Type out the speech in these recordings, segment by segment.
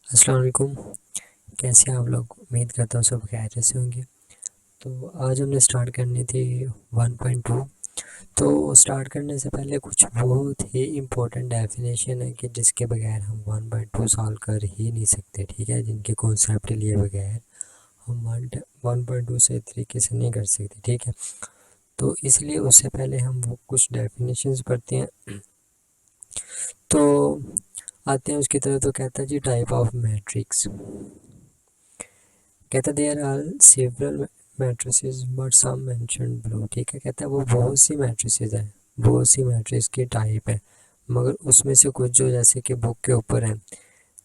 अस्सलाम वालेकुम। कैसे हैं आप लोग? उम्मीद करता हूँ सब खैरियत से होंगे। तो आज हमने स्टार्ट करनी थी 1.2। तो स्टार्ट करने से पहले कुछ बहुत ही इम्पोर्टेंट डेफिनेशन है कि जिसके बगैर हम 1.2 सॉल्व कर ही नहीं सकते, ठीक है, जिनके कॉन्सेप्ट लिए बगैर हम 1.2 से तरीके से नहीं कर सकते, ठीक है। तो इसलिए उससे पहले हम वो कुछ डेफिनेशंस पढ़ते हैं। तो आते हैं उसकी तरफ। तो कहता है जी टाइप ऑफ मैट्रिक्स। कहता है there are several matrices but some mentioned below, ठीक है। कहता है वो बहुत सी मैट्रिसेस हैं, बहुत सी मैट्रिक्स की टाइप है, मगर उसमें से कुछ जो जैसे कि बुक के ऊपर हैं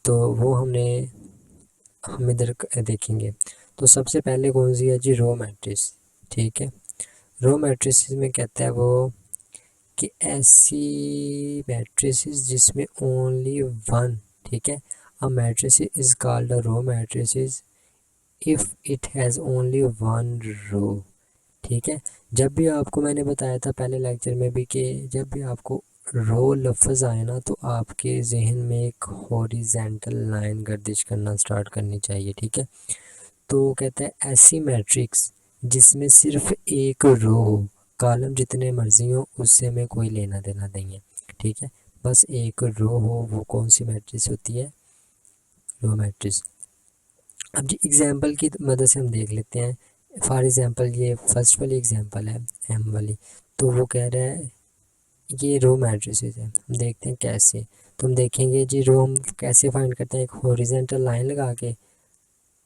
तो वो हम इधर देखेंगे। तो सबसे पहले कौन सी है जी? रो मैट्रिक्स, ठीक है। रो मैट्रिक्स में कहता है वो कि ऐसी मैट्रिसेस जिसमें ओनली वन, ठीक है, a matrix is called a row matrix if it has only one row, ठीक है। जब भी आपको मैंने बताया था पहले लेक्चर में भी कि जब भी आपको रो लफ्ज़ आए ना तो आपके जहन में एक हॉरिजेंटल लाइन गर्दिश करना स्टार्ट करनी चाहिए, ठीक है। तो कहता है ऐसी मैट्रिक्स जिसमें सिर्फ एक रो हो, कॉलम जितने मर्जी हो, उससे में कोई लेना देना नहीं है, ठीक है। बस एक रो हो, वो कौन सी मैट्रिक्स होती है? Row matrix. अब जी एग्जाम्पल की मदद से हम देख लेते हैं। फॉर एग्जांपल ये फर्स्ट वाली एग्जांपल है, एम वाली। तो वो कह रहा है ये रो मैट्रिसेस है, हम देखते हैं कैसे। तो हम देखेंगे जी रो हम कैसे फाइंड करते हैं? एक हॉरिजेंटल लाइन लगा के।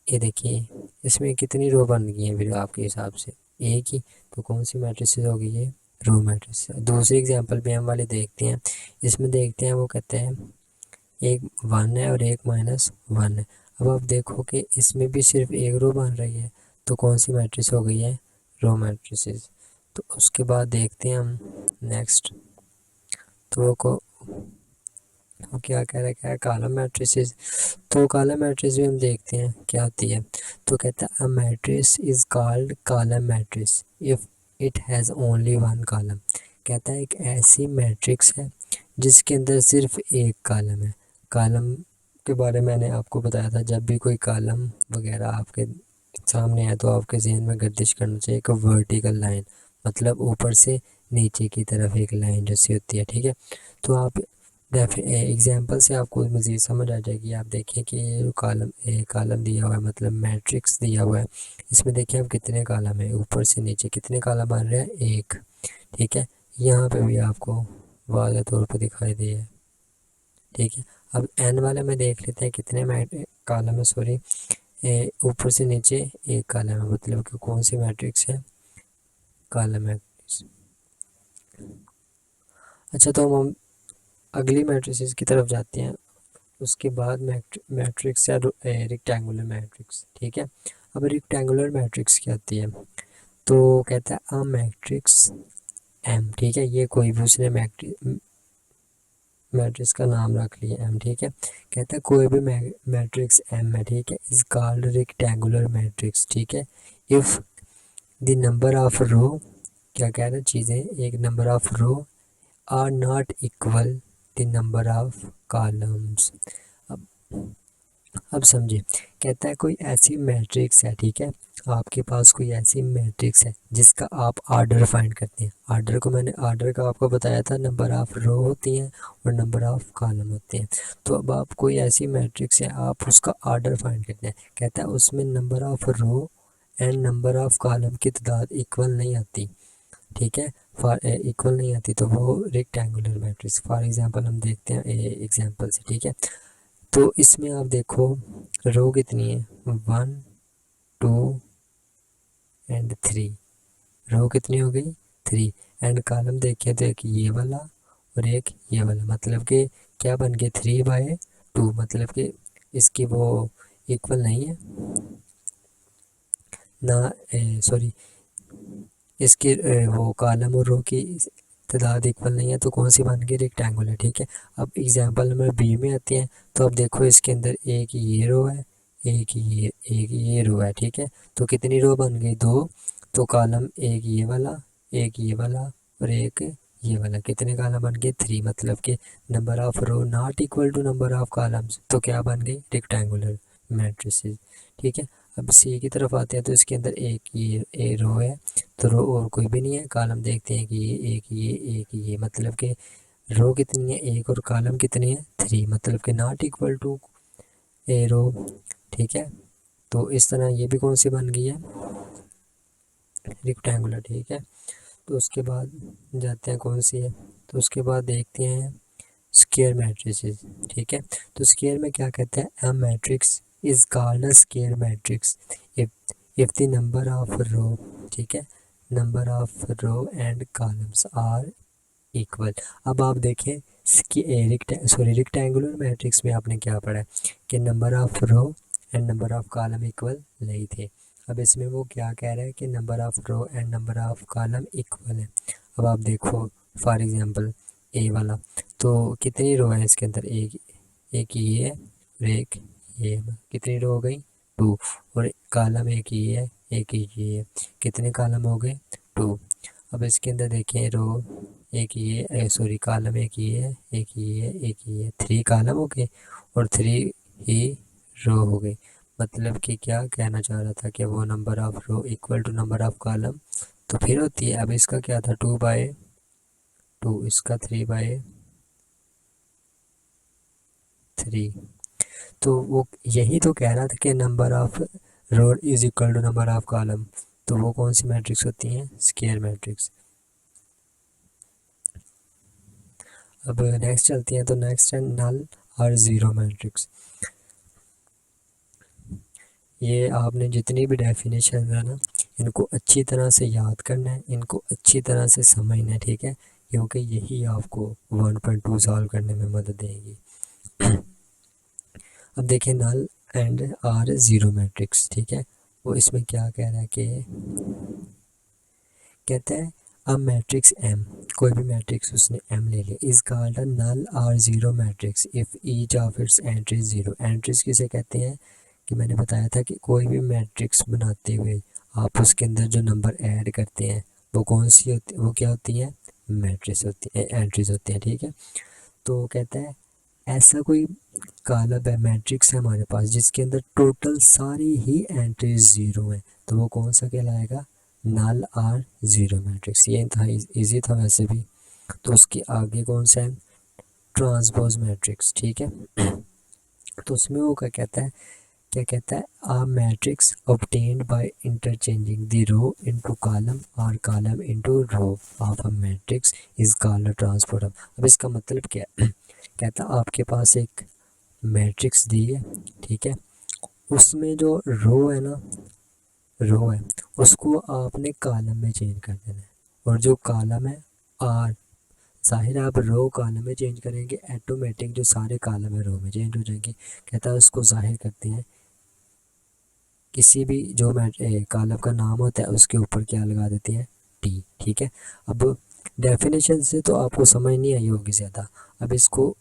ये देखिए इसमें कितनी रो बन गई हैं फिर आपके हिसाब से? एक ही। तो कौन सी मैट्रिसेस होगी ये? Row matrix. दूसरी एग्जांपल भी हम वाले देखते हैं। इसमें देखते हैं वो कहते हैं एक वन है और एक माइनस वन है। अब आप देखो कि इसमें भी सिर्फ एक रो बन रही है, तो कौन सी मैट्रिक्स हो गई है? रो मैट्रिसेस। तो उसके बाद देखते हैं हम नेक्स्ट। तो वो क्या कह रहा है? क्या है? Column matrices. तो कॉलम मैट्रिक्स भी हम देखते हैं क्या होती है। तो कहता है a matrix is called column matrix if it has only one column. कहता है एक ऐसी मैट्रिक्स है जिसके अंदर सिर्फ एक कॉलम है। कॉलम के बारे में मैंने आपको बताया था, जब भी कोई कॉलम वगैरह आपके सामने है तो आपके जहन में गर्दिश करना चाहिए एक वर्टिकल लाइन, मतलब ऊपर से नीचे की तरफ एक लाइन जैसी होती है, ठीक है। तो आप एग्जाम्पल से आपको मज़ीद समझ आ जाएगी। आप देखिए कि ये कॉलम दिया हुआ है, मतलब मैट्रिक्स दिया हुआ है। इसमें देखिए अब कितने कॉलम है, ऊपर से नीचे कितने कॉलम बन रहे हैं? एक, ठीक है। यहाँ पे भी आपको वाज़ह तौर पर दिखाई दे है, ठीक है। अब एन वाले में देख लेते हैं कितने कॉलम है, सॉरी, ऊपर से नीचे एक कॉलम है, मतलब कि कौन सी मैट्रिक्स है? Column matrix. अच्छा, तो हम अगली मैट्रिक्स की तरफ जाते हैं। उसके बाद मैट्रिक्स या रेक्टेंगुलर मैट्रिक्स, ठीक है। अब रेक्टेंगुलर मैट्रिक्स क्या होती है? तो कहता है अ मैट्रिक्स एम, ठीक है। ये कोई भी उसने मैट्रिक्स का नाम रख लिया एम, ठीक है। कहता है कोई भी मैट्रिक्स एम है, ठीक है, इज कॉल्ड रेक्टेंगुलर मैट्रिक्स, ठीक है, if the number of row, क्या कह रहे हैं चीज़ें, एक number of row are not equal the number of columns. अब अब समझिए। कहता है कोई ऐसी मैट्रिक्स है, ठीक है, आपके पास कोई ऐसी मैट्रिक्स है जिसका आप आर्डर फाइंड करते हैं। आर्डर को मैंने आर्डर का आपको बताया था, नंबर ऑफ रो होती हैं और नंबर ऑफ कॉलम होते हैं। तो अब आप कोई ऐसी मैट्रिक्स है, आप उसका आर्डर फाइंड करते हैं। कहता है उसमें number of row and number of column की तादाद इक्वल नहीं आती, ठीक है। फॉर इक्वल नहीं आती तो वो रेक्टेंगुलर मैट्रिक्स। फॉर एग्जांपल हम देखते हैं एग्जांपल से, ठीक है। तो इसमें आप देखो रो कितनी है? 1 2 एंड 3। रो कितनी हो गई? 3। एंड कॉलम देखिए तो एक ये वाला और एक ये वाला, मतलब कि क्या बन गए? 3/2, मतलब कि इसकी वो इक्वल नहीं है ना, सॉरी, इसके वो कॉलम और रो की तादाद इक्वल नहीं है, तो कौन सी बन गई? रेक्टेंगुलर, ठीक है। अब एग्जांपल नंबर बी में आते हैं। तो अब देखो इसके अंदर एक ये रो है, एक ये रो है, ठीक है। तो कितनी रो बन गई? 2। तो कॉलम एक ये वाला और एक ये वाला कितने कॉलम बन गए 3, मतलब कि number of row not equal to number of columns, तो क्या बन गई रेक्टेंगुलर मैट्रिसेस। ठीक है, अब सी की तरफ आते हैं तो इसके अंदर एक ये रो है, तो रो और कोई भी नहीं है, कॉलम देखते हैं कि ये एक ये मतलब कि रो कितनी है एक और कॉलम कितनी है 3, मतलब कि नॉट इक्वल टू ए रो। ठीक है, तो इस तरह ये भी कौन सी बन गई है रेक्टेंगुलर। ठीक है, तो उसके बाद जाते हैं कौन सी है, तो उसके बाद देखते हैं स्क्वायर मैट्रिसेस। ठीक है, तो स्क्वायर में क्या कहते हैं, a matrix is called a square matrix if the number of row, ठीक है, number of row and columns are equal. अब आप देखें रेक्टेंगुलर मैट्रिक्स में आपने क्या पढ़ा है कि number of row and number of column equal नहीं थे। अब इसमें वो क्या कह रहा है कि number of row and number of column equal है। अब आप देखो फॉर एग्जांपल ए वाला, तो कितनी रो है इसके अंदर, एक ये है और एक ये है, कितनी रो हो गई 2, और कॉलम एक ये है एक ये है, कितने कॉलम हो गए 2। अब इसके अंदर देखें रो एक ये सॉरी कॉलम एक ये है एक ये है एक ये है, 3 कॉलम हो गए और 3 ही रो हो गई। मतलब कि क्या कहना चाह रहा था कि वो number of row equal to number of column तो फिर होती है। अब इसका क्या था 2/2, इसका 3/3, तो वो यही तो कह रहा था कि number of row is equal to number of column, तो वो कौन सी मैट्रिक्स होती हैं स्क्वायर मैट्रिक्स। अब नेक्स्ट चलती हैं, तो नेक्स्ट है नल और ज़ीरो मैट्रिक्स। ये आपने जितनी भी डेफिनेशन है ना इनको अच्छी तरह से याद करना है, इनको अच्छी तरह से समझना है। ठीक है, क्योंकि यही आपको 1.2 सॉल्व करने में मदद देगी। अब देखिए null and or zero matrix. ठीक है, वो इसमें क्या कह रहा है कि कहता है अब मैट्रिक्स एम, कोई भी मैट्रिक्स उसने एम ले लिया, is called a null or zero matrix if each of its entries zero. Entries किसे कहते हैं कि मैंने बताया था कि कोई भी मैट्रिक्स बनाते हुए आप उसके अंदर जो नंबर ऐड करते हैं वो कौन सी होती, वो क्या होती है मैट्रिक्स होती है, एंट्रीज होती हैं। ठीक है, तो कहता है ऐसा कोई कॉलम है मैट्रिक्स है हमारे पास जिसके अंदर टोटल सारी ही एंट्रीज ज़ीरो हैं, तो वो कौन सा कहलाएगा नल आर ज़ीरो मैट्रिक्स। ये था इजी था वैसे भी। तो उसके आगे कौन सा है ट्रांसपोज मैट्रिक्स। ठीक है, तो उसमें वो क्या कहता है a matrix obtained by interchanging the row into column और column into row of a matrix is called transpose. अब इसका मतलब क्या है कहता है आपके पास एक मैट्रिक्स दी है, ठीक है, उसमें जो रो है उसको आपने कॉलम में चेंज कर देना है, और जो कॉलम है आर, जाहिर है आप रो कॉलम में चेंज करेंगे ऑटोमेटिक जो सारे कॉलम है रो में चेंज हो जाएंगे। कहता है उसको जाहिर करते हैं किसी भी जो कॉलम का नाम होता है उसके ऊपर क्या लगा देते हैं टी। ठीक है, अब डेफिनेशन से तो आपको समझ नहीं आई होगी ज़्यादा, अब इसको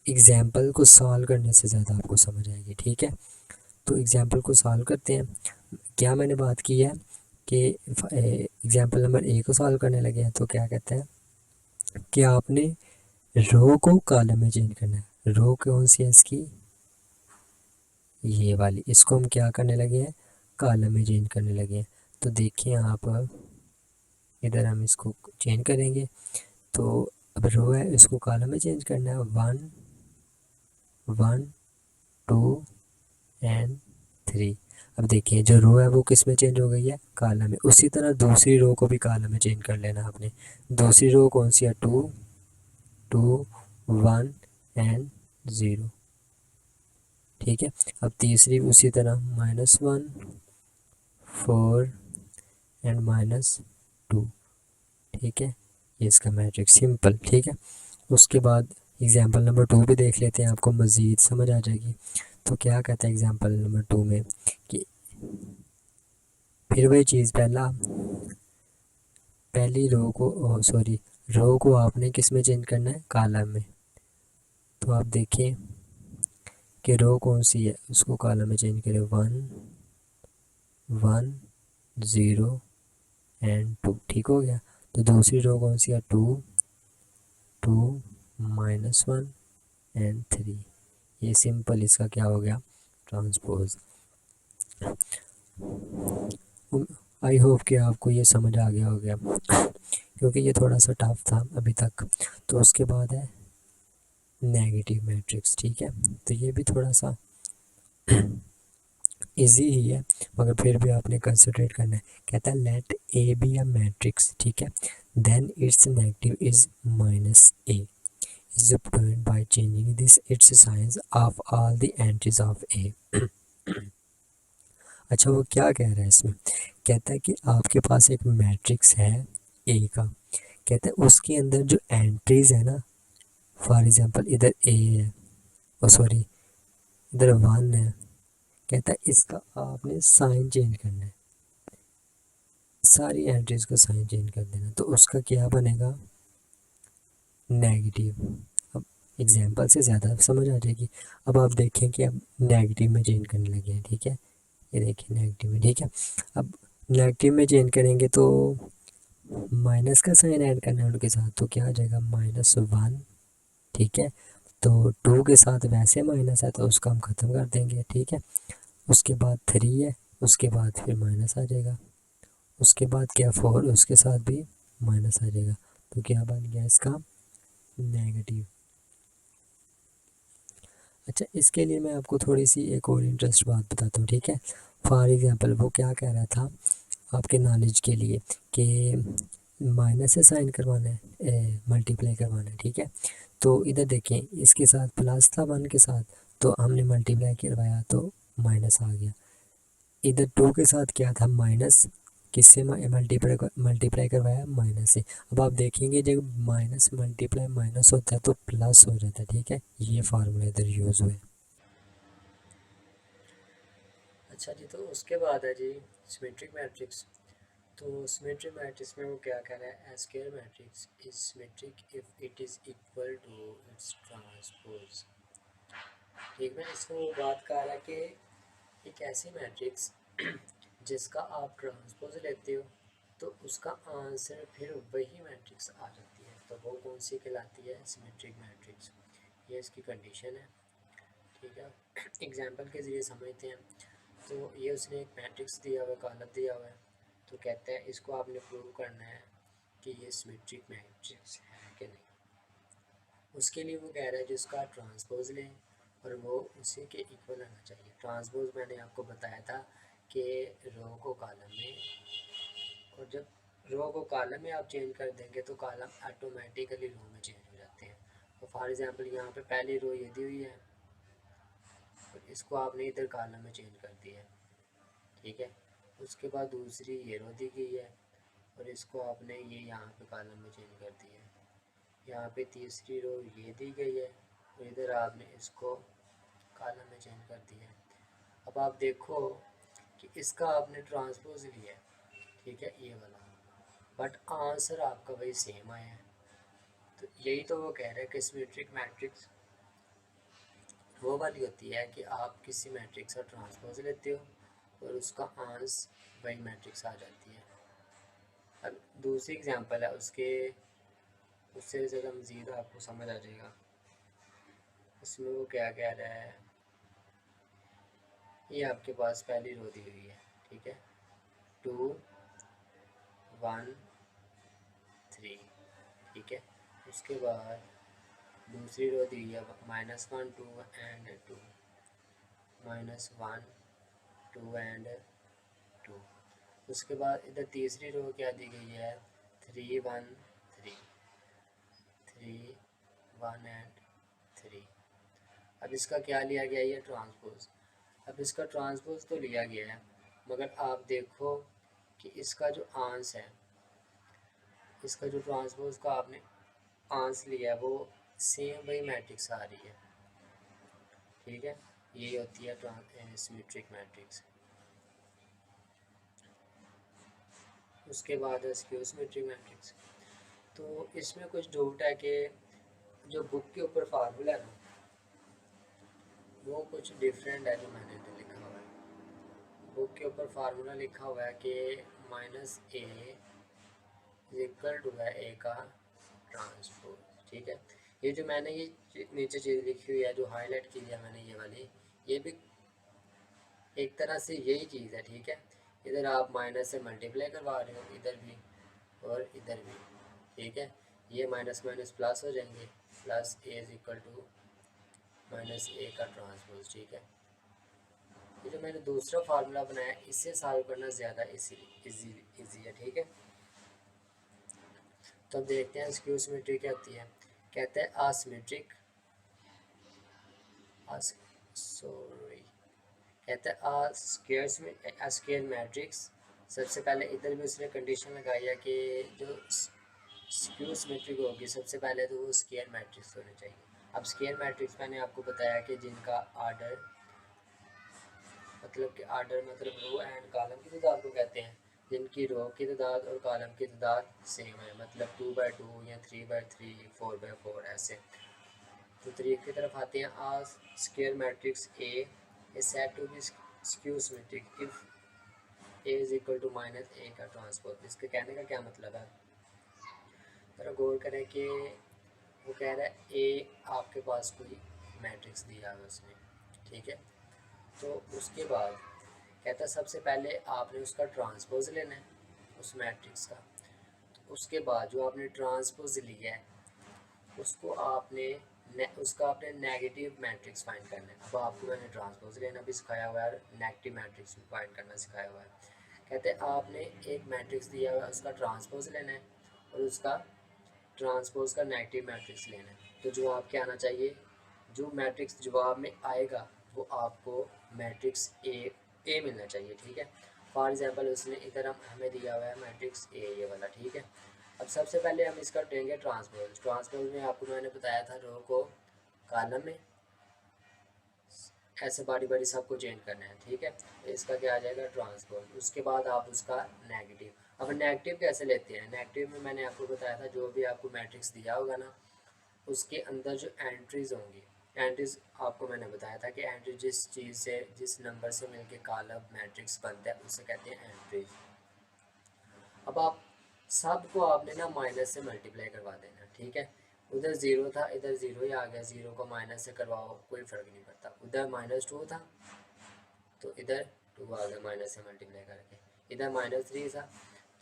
एग्जाम्पल को सॉल्व करने से ज़्यादा आपको समझ आएगी। ठीक है, तो एग्जाम्पल को सॉल्व करते हैं। क्या मैंने बात की है कि एग्जाम्पल नंबर ए को सॉल्व करने लगे हैं, तो क्या कहते हैं कि आपने रो को कॉलम में चेंज करना है। रो कौन सी है इसकी ये वाली, इसको हम क्या करने लगे हैं कॉलम में चेंज करने लगे हैं। तो देखिए आप इधर हम इसको चेंज करेंगे, तो अब रो है इसको कॉलम में चेंज करना है 1 1 2 एंड 3। अब देखिए जो रो है वो किस में चेंज हो गई है कॉलम में, उसी तरह दूसरी रो को भी कॉलम में चेंज कर लेना आपने। दूसरी रो कौन सी है 2 2 1 एंड 0। ठीक है, अब तीसरी उसी तरह -1 4 एंड -2। ठीक है, ये इसका मैट्रिक्स सिंपल। ठीक है, उसके बाद एग्जाम्पल नंबर 2 भी देख लेते हैं, आपको मज़ीद समझ आ जाएगी। तो क्या कहता है एग्जाम्पल नंबर 2 में कि फिर वही चीज़ पहली रो को आपने किस में चेंज करना है कॉलम में। तो आप देखिए कि रो कौन सी है उसको कॉलम में चेंज करें 1 1 0 एंड 2। ठीक हो गया, तो दूसरी रो कौन सी है, 2 2 -1 एंड 3। ये सिंपल इसका क्या हो गया, ट्रांसपोज। आई होप कि आपको ये समझ आ गया हो गया, क्योंकि ये थोड़ा सा टफ था अभी तक। तो उसके बाद है नेगेटिव मैट्रिक्स, ठीक है। तो ये भी थोड़ा सा इजी ही है, मगर फिर भी आपने कंसंट्रेट करना है। कहता है let A be a matrix, ठीक है, then its negative is -a is obtained by changing this its signs of all the entries of A। अच्छा, वो क्या कह रहा है इसमें, कहता है कि आपके पास एक मैट्रिक्स है ए का, कहता है उसके अंदर जो एंट्रीज है ना, फॉर एग्जांपल इधर ए है, ओ सॉरी इधर 1 है, कहता है इसका आपने साइन चेंज करना है, सारी एंट्रीज का साइन चेंज कर देना, तो उसका क्या बनेगा, नेगेटिव। अब एग्जांपल से ज़्यादा समझ आ जाएगी। अब आप देखें कि अब नेगेटिव में चेंज करने लगे हैं, ठीक है, ये देखिए नेगेटिव में, ठीक है। अब नेगेटिव में चेंज करेंगे तो माइनस का साइन ऐड करना है उनके साथ, तो क्या आ जाएगा, -1, ठीक है। तो 2 के साथ वैसे माइनस है तो उसको हम ख़त्म कर देंगे, ठीक है। उसके बाद 3 है, उसके बाद फिर माइनस आ जाएगा, उसके बाद क्या 4, उसके साथ भी माइनस आ जाएगा, तो क्या बन गया इसका, नेगेटिव। अच्छा, इसके लिए मैं आपको थोड़ी सी एक और इंटरेस्ट बात बताता हूँ, ठीक है। फॉर एग्जांपल वो क्या कह रहा था आपके नॉलेज के लिए कि माइनस से साइन करवाना है, मल्टीप्लाई करवाना है, ठीक है। तो इधर देखें, इसके साथ प्लस था 1 के साथ, तो हमने मल्टीप्लाई करवाया तो माइनस आ गया। इधर 2 के साथ क्या था, माइनस, किससे मल्टीप्लाई करवाया, माइनस से। अब आप देखेंगे जब माइनस मल्टीप्लाई माइनस होता है तो प्लस हो जाता है, ठीक है, ये फार्मूला इधर यूज़ हुआ है। अच्छा जी, तो उसके बाद है जी सिमेट्रिक मैट्रिक्स। तो सिमेट्रिक मैट्रिक्स में वो क्या कह रहा है, A square matrix is symmetric if it is equal to its transpose. ठीक है, इसमें वो बात कर रहा है कि एक ऐसी मैट्रिक्स जिसका आप ट्रांसपोज लेते हो तो उसका आंसर फिर वही मैट्रिक्स आ जाती है, तो वो कौन सी कहलाती है, सिमेट्रिक मैट्रिक्स। ये इसकी कंडीशन है, ठीक है। एग्जांपल के ज़रिए समझते हैं। तो ये उसने एक मैट्रिक्स दिया हुआ है, कॉलम दिया हुआ है, तो कहता है इसको आपने प्रूव करना है कि ये सिमेट्रिक मैट्रिक्स है कि नहीं। उसके लिए वो कह रहा है जिसका ट्रांसपोज लें और वो उसी के इक्वल आना चाहिए। ट्रांसपोज मैंने आपको बताया था कि रो को कॉलम में, और जब रो को कॉलम में आप चेंज कर देंगे तो कॉलम ऑटोमेटिकली रो में चेंज हो जाते हैं। तो फॉर एग्जांपल यहाँ पे पहली रो ये दी हुई है और इसको आपने इधर कॉलम में चेंज कर दिया है, ठीक है। उसके बाद दूसरी ये रो दी गई है और इसको आपने ये यहाँ पे कॉलम में चेंज कर दिया है। यहाँ पे तीसरी रो ये दी गई है और इधर आपने इसको कॉलम में चेंज कर दिया है। अब आप देखो कि इसका आपने ट्रांसपोज लिया है, ठीक है, ये वाला, बट आंसर आपका वही सेम आया है। तो यही तो वो कह रहे हैं कि सिमेट्रिक मैट्रिक्स वो वाली होती है कि आप किसी मैट्रिक्स का ट्रांसपोज लेते हो और उसका आंसर वही मैट्रिक्स आ जाती है। अब दूसरी एग्जांपल है उसके, उससे ज़रा मज़ीद आपको समझ आ जाएगा। इसमें वो क्या कह रहा है, ये आपके पास पहली रो दी हुई है, ठीक है, 2 1 3, ठीक है। उसके बाद दूसरी रो दी है -1 2 एंड 2, -1 2 एंड 2। उसके बाद इधर तीसरी रो क्या दी गई है, 3 1 3, 3 1 एंड 3। अब इसका क्या लिया गया, ये ट्रांसपोज। अब इसका ट्रांसपोज तो लिया गया है, मगर आप देखो कि इसका जो आंस है, इसका जो ट्रांसपोज का आपने आंस लिया है वो सेम वही मैट्रिक्स आ रही है, ठीक है। ये होती है सिमेट्रिक मैट्रिक्स। उसके बाद है स्क्यू सिमेट्रिक मैट्रिक्स। तो इसमें कुछ डाउट है कि जो बुक के ऊपर फार्मूला है ना, वो कुछ डिफरेंट है जो मैंने इधर लिखा हुआ है। बुक के ऊपर फार्मूला लिखा हुआ है कि -a इक्वल टू है ए का ट्रांसपोज। ठीक है, ये जो मैंने ये नीचे चीज़ लिखी हुई है जो हाईलाइट की है मैंने ये वाली, ये भी एक तरह से यही चीज़ है। ठीक है, इधर आप माइनस से मल्टीप्लाई करवा रहे हो, इधर भी और इधर भी। ठीक है, ये माइनस माइनस प्लस हो जाएंगे, plus A is equal to minus A का ट्रांसपोज। ठीक है, ये जो मैंने दूसरा फार्मूला बनाया इससे सॉल्व करना ज़्यादा इजी है। ठीक है, तो अब देखते हैं स्क्यू सिमेट्री क्या होती है। कहते हैं असिमेट्रिक, सॉरी, कहते हैं स्क्वायर मैट्रिक्स। सबसे पहले इधर भी उसने कंडीशन लगाई है कि जो स्क्यू सिमेट्रिक होगी सबसे पहले तो वो स्क्वायर मैट्रिक्स होने चाहिए। अब स्क्वायर मैट्रिक्स मैंने आपको बताया कि जिनका आर्डर मतलब कि आर्डर मतलब रो एंड कॉलम की तादाद को कहते हैं, जिनकी रो की तादाद और कॉलम की तादाद सेम है, मतलब 2/2 या 3/3 4/4 ऐसे। तो तरीके की तरफ आते हैं। A square matrix A is said to be skew symmetric if a is equal to minus A का ट्रांसपोज। इसके कहने का क्या मतलब है, जरा गौर करें कि वो कह रहा है ए आपके पास कोई मैट्रिक्स दिया है उसने। ठीक है, तो उसके बाद कहता है सबसे पहले आपने उसका ट्रांसपोज लेना है उस मैट्रिक्स का। तो उसके बाद जो आपने ट्रांसपोज लिया है उसको उसका आपने नेगेटिव मैट्रिक्स फाइंड करना है। अब आपको मैंने ट्रांसपोज लेना भी सिखाया हुआ है, नेगेटिव मैट्रिक्स भी फाइंड करना सिखाया हुआ है। कहते हैं आपने एक मैट्रिक्स दिया हुआ है उसका ट्रांसपोज लेना है और उसका ट्रांसपोज का नेगेटिव मैट्रिक्स लेना है। तो जवाब क्या आना चाहिए, जो मैट्रिक्स जवाब में आएगा वो आपको मैट्रिक्स ए मिलना चाहिए। ठीक है, फॉर एग्जांपल उसने इधर हमें दिया हुआ है मैट्रिक्स ए ये वाला। ठीक है, अब सबसे पहले हम इसका देंगे ट्रांसपोज। ट्रांसपोज में आपको मैंने बताया था रो को कॉलम में ऐसे बारी बारी सबको चेंज करना है। ठीक है, तो इसका क्या आ जाएगा ट्रांसपोज। उसके बाद आप उसका नेगेटिव। अब नेगेटिव कैसे लेते हैं, नेगेटिव में मैंने आपको बताया था जो भी आपको मैट्रिक्स दिया होगा ना उसके अंदर जो एंट्रीज होंगी, एंट्रीज आपको मैंने बताया था कि एंट्री जिस चीज़ से जिस नंबर से मिलके कॉलम मैट्रिक्स बनता है उसे कहते हैं एंट्रीज। अब आप सबको आपने ना माइनस से मल्टीप्लाई करवा देना। ठीक है, उधर ज़ीरो था इधर ज़ीरो ही आ गया, ज़ीरो को माइनस से करवाओ कोई फ़र्क नहीं पड़ता। उधर -2 था तो इधर 2 आ गया माइनस से मल्टीप्लाई करके। इधर -3 था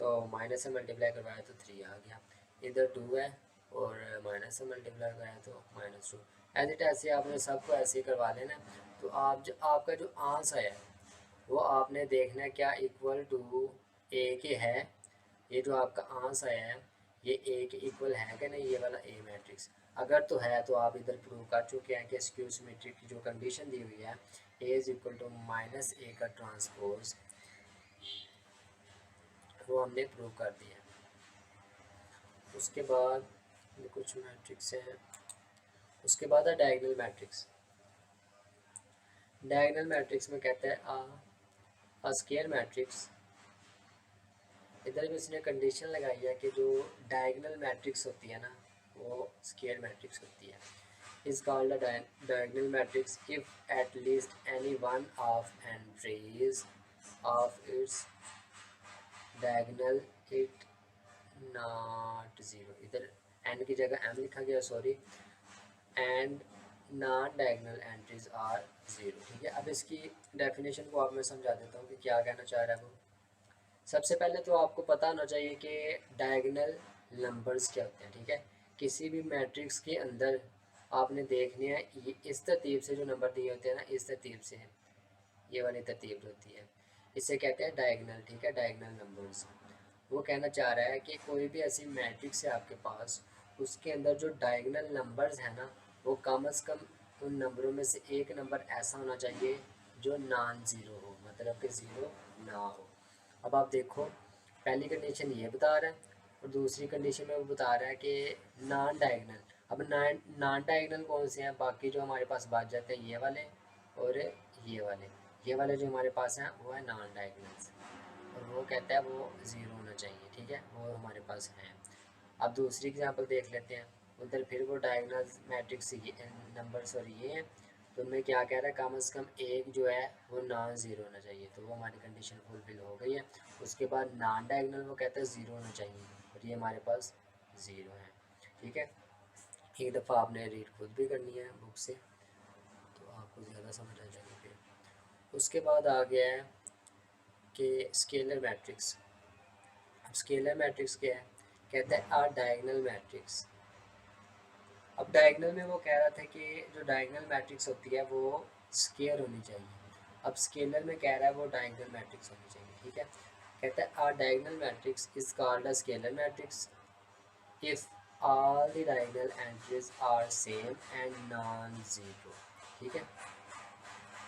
तो माइनस से मल्टीप्लाई करवाया तो 3 आ गया। इधर 2 है और माइनस से मल्टीप्लाई कराया तो -2। एज इट ऐसे आपने सबको ऐसे ही करवा लेना। तो आप जो आपका जो आंसर है वो आपने देखना है क्या इक्वल टू ए के है। ये जो आपका आंसर है ये ए के इक्वल है कि नहीं, ये वाला ए मैट्रिक्स अगर तो है तो आप इधर प्रूव कर चुके हैं कि स्क्यू सिमेट्री की जो कंडीशन दी हुई है ए is equal to minus A का ट्रांसपोज वो हमने प्रूव कर दिया। उसके बाद ये कुछ मैट्रिक्स हैं। उसके बाद है डायगोनल मैट्रिक्स। डायगोनल मैट्रिक्स में कहते हैं अ स्क्वायर मैट्रिक्स। इधर भी उसने कंडीशन लगाई है कि जो डायगोनल मैट्रिक्स होती है ना वो स्क्वायर मैट्रिक्स होती है। is called a diagonal matrix if at least any one of entries of its diagonal it not zero। इधर n की जगह m लिखा गया sorry, and non diagonal entries are zero. ठीक है, अब इसकी डेफिनेशन को आप मैं समझा देता हूँ कि क्या कहना चाह रहा है वो। सबसे पहले तो आपको पता होना चाहिए कि डायगोनल नंबर्स क्या होते हैं। ठीक है, किसी भी मैट्रिक्स के अंदर आपने देखने हैं ये इस तरतीब से जो नंबर दिए होते हैं ना इस तरतीब से ये वाली तरतीब होती है, इसे कहते हैं डायगोनल। ठीक है, डायगोनल नंबर्स। वो कहना चाह रहा है कि कोई भी ऐसी मैट्रिक्स है आपके पास उसके अंदर जो डायगोनल नंबर्स है ना वो कम से कम उन नंबरों में से एक नंबर ऐसा होना चाहिए जो नॉन ज़ीरो हो, मतलब कि ज़ीरो ना हो। अब आप देखो पहली कंडीशन ये बता रहा है और दूसरी कंडीशन में वो बता रहा है कि नॉन डायगोनल। अब नॉन डायगोनल कौन से हैं, बाकी जो हमारे पास बच जाते हैं ये वाले और ये वाले जो हमारे पास हैं वो है नॉन डायगोनल्स और वो कहता है वो ज़ीरो होना चाहिए। ठीक है, वो हमारे पास हैं। अब दूसरी एग्जांपल देख लेते हैं। उधर फिर वो डायगोनल मैट्रिक्स ये नंबर सॉरी ये हैं तो उनमें क्या कह रहा है कम से कम एक जो है वो नॉन ज़ीरो होना चाहिए, तो वो हमारी कंडीशन फुलफिल हो गई है। उसके बाद नॉन डायगोनल वो कहता है ज़ीरो होना चाहिए। और ये हमारे पास 0 है। ठीक है, एक दफ़ा आपने रीड खुद भी करनी है बुक से, तो आपको ज़्यादा समझ आ जाएगी। फिर उसके बाद आ गया है कि स्केलर मैट्रिक्स। अब स्केलर मैट्रिक्स क्या है, कहते हैं आ डायगोनल मैट्रिक्स। अब डायगोनल में वो कह रहा था कि जो डायगोनल मैट्रिक्स होती है वो स्केयर होनी चाहिए। अब स्केलर में कह रहा है वो डायगोनल मैट्रिक्स होनी चाहिए। ठीक है, कहता है a diagonal matrix is called a scalar matrix if all the diagonal entries are same and non zero. ठीक है,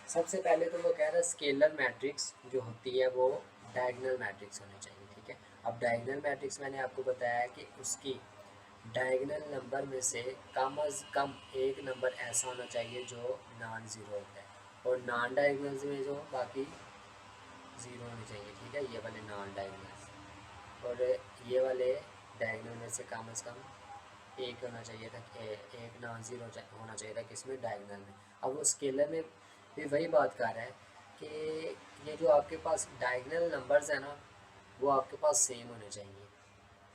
सबसे पहले तो वो कह रहा है स्केलर मैट्रिक्स जो होती है वो डायगोनल मैट्रिक्स होनी चाहिए। ठीक है, अब डायगोनल मैट्रिक्स मैंने आपको बताया कि उसकी डायगोनल नंबर में से कम अज़ कम एक नंबर ऐसा होना चाहिए जो नॉन ज़ीरो होता है, और नॉन डायगोनल्स में जो बाकी ज़ीरो होने चाहिए। ठीक है, ये वाले नॉन डायगोनल्स, और ये वाले डायगोनल में से कम अज़ कम एक होना चाहिए था, एक नॉन ज़ीरो होना चाहिए था किसमें, डायगोनल में। अब वो स्केलर में भी वही बात कर रहा है कि ये जो आपके पास डायगोनल नंबर्स हैं ना, वो आपके पास सेम होने चाहिए।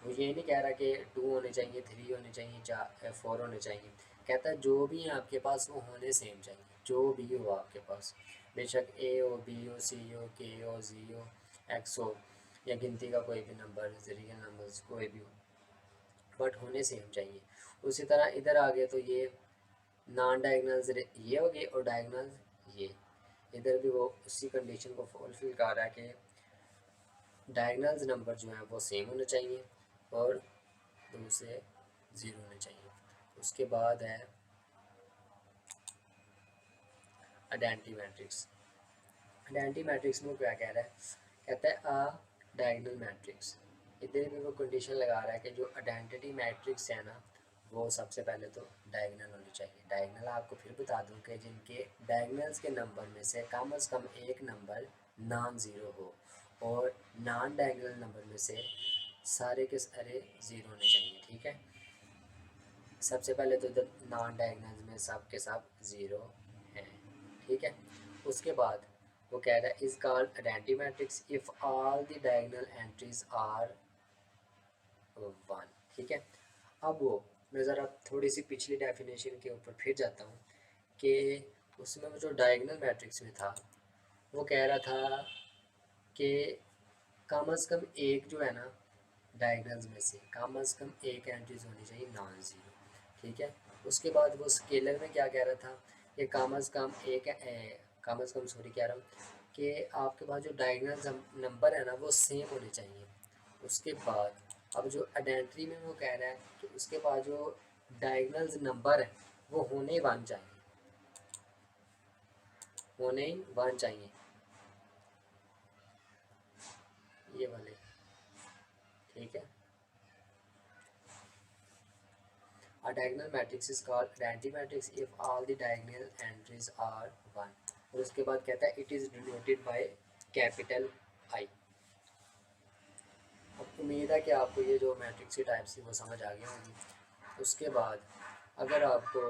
वो ये नहीं कह रहा कि 2 होने चाहिए, 3 होने चाहिए, 4 होने चाहिए। कहता है जो भी है आपके पास वो होने सेम चाहिए, जो भी हो आपके पास, बेशक ए हो, बी हो, सी हो, के हो, जी हो, एक्स हो, या गिनती का कोई भी नंबर, रियल नंबर्स कोई भी हो, बट होने सेम चाहिए। उसी तरह इधर आ गए तो ये नॉन डायगनल्स ये हो गए, और डायगनल्स ये, इधर भी वो उसी कंडीशन को फुलफिल कर रहा है कि डायगनल्स नंबर जो है वो सेम होने चाहिए और दूसरे ज़ीरो होने चाहिए। उसके बाद है आइडेंटिटी मैट्रिक्स। आइडेंटिटी मैट्रिक्स में क्या कह रहा है, कहता है अ डायगोनल मैट्रिक्स। इधर भी वो कंडीशन लगा रहा है कि जो आइडेंटिटी मैट्रिक्स है ना, वो सबसे पहले तो डायगोनल होनी चाहिए। डायगोनल आपको फिर बता दूं कि जिनके डायगोनल्स के नंबर में से कम एक नंबर नॉन ज़ीरो हो, और नॉन डायगोनल नंबर में से सारे के सारे ज़ीरो होने चाहिए। ठीक है, सबसे पहले तो इधर नॉन डायगोनल्स में सब के सब ज़ीरो हैं। ठीक है, उसके बाद वो कह रहा है is called identity matrix if all the diagonal entries are 1। ठीक है, अब वो मैं ज़रा थोड़ी सी पिछली डेफिनेशन के ऊपर फिर जाता हूँ कि उसमें वो जो डायगोनल मैट्रिक्स में था वो कह रहा था कि कम अज़ कम एक जो है ना, डायगोनल्स में से कम अज़ कम एक एंट्रीज होनी चाहिए नॉन ज़ीरो। ठीक है, उसके बाद वो स्केलर में क्या कह रहा था कि कम अज़ कम एक कम अज़ कम सॉरी कह रहा हूँ कि आपके पास जो डायगोनल नंबर है ना वो सेम होने चाहिए। उसके बाद अब जो आइडेंटिटी में वो कह रहा है कि उसके पास जो डायगोनल्स नंबर है वो होने ही वन चाहिए, होने ही वन चाहिए, ये वाले। ठीक है, a diagonal matrix is called identity matrix if all the diagonal entries are 1। और उसके बाद कहता है it is denoted by capital I। अब उम्मीद है कि आपको ये जो मैट्रिक्स की टाइप्स थी वो समझ आ गई होंगी। उसके बाद अगर आपको